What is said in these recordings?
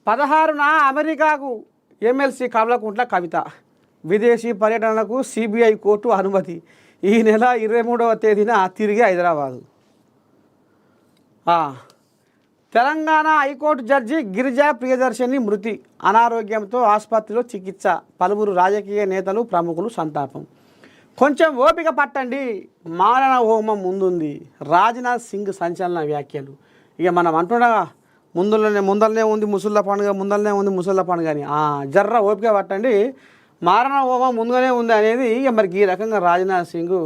16న అమెరికాకు ఎమ్మెల్సీ కల్వకుంట్ల కవిత విదేశీ పర్యటనకు సిబిఐ కోర్టు అనుమతి. ఈ నెల 23వ తేదీన తిరిగి హైదరాబాదు. తెలంగాణ హైకోర్టు జడ్జి గిరిజా ప్రియదర్శిని మృతి. అనారోగ్యంతో ఆసుపత్రిలో చికిత్స. పలువురు రాజకీయ నేతలు ప్రముఖులు సంతాపం. కొంచెం ఓపిక పట్టండి, మారణ హోమం ముందుంది. రాజ్నాథ్ సింగ్ సంచలన వ్యాఖ్యలు. ఇక మనం అంటుండగా ముందరనే ఉంది ముసళ్ళ పండుగ అని జర్ర ఓపిక పట్టండి, మారణ హోమం ముందుగానే ఉంది అనేది ఇక మరి ఈ రకంగా రాజ్నాథ్ సింగ్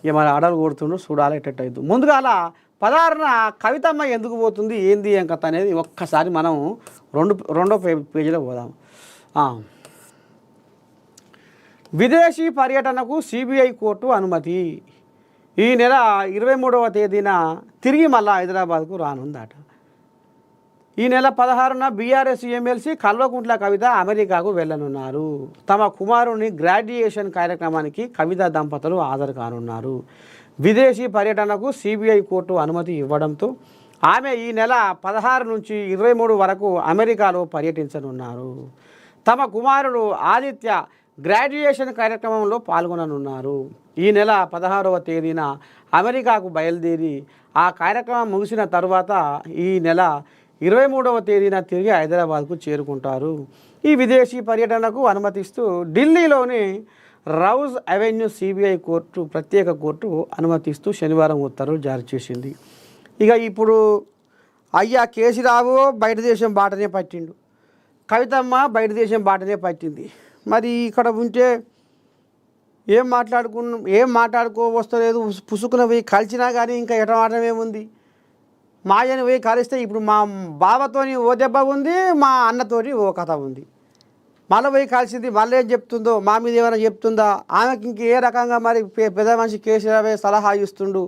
ఇక మరి ఆర్డర్ కొడుతుండ్రు. చూడాలి ఎట్టయిద్దు. ముందుగా అలా 16న కవితమ్మ ఎందుకు పోతుంది, ఏంది ఏం కథ అనేది ఒక్కసారి మనం రెండో పేజీలో పోదాం. విదేశీ పర్యటనకు సిబిఐ కోర్టు అనుమతి. ఈ నెల 23వ తేదీన తిరిగి మళ్ళీ హైదరాబాద్కు రానుందట. ఈ నెల 16న బీఆర్ఎస్ ఎమ్మెల్సీ కల్వకుంట్ల కవిత అమెరికాకు వెళ్ళనున్నారు. తమ కుమారుని గ్రాడ్యుయేషన్ కార్యక్రమానికి కవిత దంపతులు హాజరు కానున్నారు. విదేశీ పర్యటనకు సిబిఐ కోర్టు అనుమతి ఇవ్వడంతో ఆమె ఈ నెల 16 నుంచి 23 వరకు అమెరికాలో పర్యటించనున్నారు. తమ కుమారుడు ఆదిత్య గ్రాడ్యుయేషన్ కార్యక్రమంలో పాల్గొననున్నారు. ఈ నెల 16వ తేదీన అమెరికాకు బయలుదేరి ఆ కార్యక్రమం ముగిసిన తర్వాత ఈ నెల 23వ తేదీన తిరిగి హైదరాబాద్కు చేరుకుంటారు. ఈ విదేశీ పర్యటనకు అనుమతిస్తూ ఢిల్లీలోని రౌజ్ అవెన్యూ సిబిఐ కోర్టు ప్రత్యేక కోర్టు అనుమతిస్తూ శనివారం ఉత్తర్వులు జారీ చేసింది. ఇక ఇప్పుడు అయ్యా కేసీరావు బయట దేశం బాటనే పట్టిండు, కవితమ్మ బయట దేశం బాటనే పట్టింది. మరి ఇక్కడ ఉంటే ఏం మాట్లాడుకోవస్తలేదు. పుసుకున పోయి కలిసినా కానీ ఇంకా ఎటమాటం ఏముంది. మాయని పోయి కలిస్తే ఇప్పుడు మా బావతోని ఓ దెబ్బ ఉంది, మా అన్నతోని ఓ కథ ఉంది. మళ్ళీ పోయి కలిసింది, మళ్ళీ ఏం చెప్తుందో, మా మీద ఏమైనా చెప్తుందా, ఆమెకి ఇంకే రకంగా మరి పెద్ద మనిషి కేసీరావే సలహా ఇస్తుండు,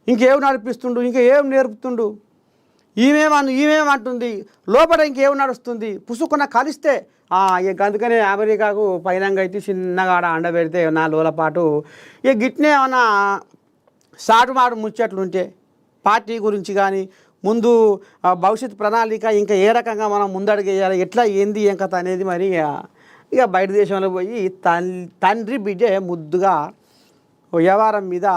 ఇంకేం నడిపిస్తుండు, ఇంకా ఏం నేర్పుతుండు, ఈమెమంటుంది, లోపల ఇంకేం నడుస్తుంది. పుసుకున్న కలిస్తే అందుకనే అమెరికాకు పైనంగా అయితే చిన్నగా అండబెడితే 4 రోజుల పాటు ఇక గిట్నే ఏమన్నా సాటుమాటు ముచ్చట్లుంటే పార్టీ గురించి కానీ ముందు భవిష్యత్ ప్రణాళిక ఇంకా ఏ రకంగా మనం ముందడుగేయాలి, ఎట్లా ఏంది ఏం కథ అనేది మరి ఇక బయట దేశంలో పోయి తండ్రి బిడ్డ ముద్దుగా వ్యవహారం మీద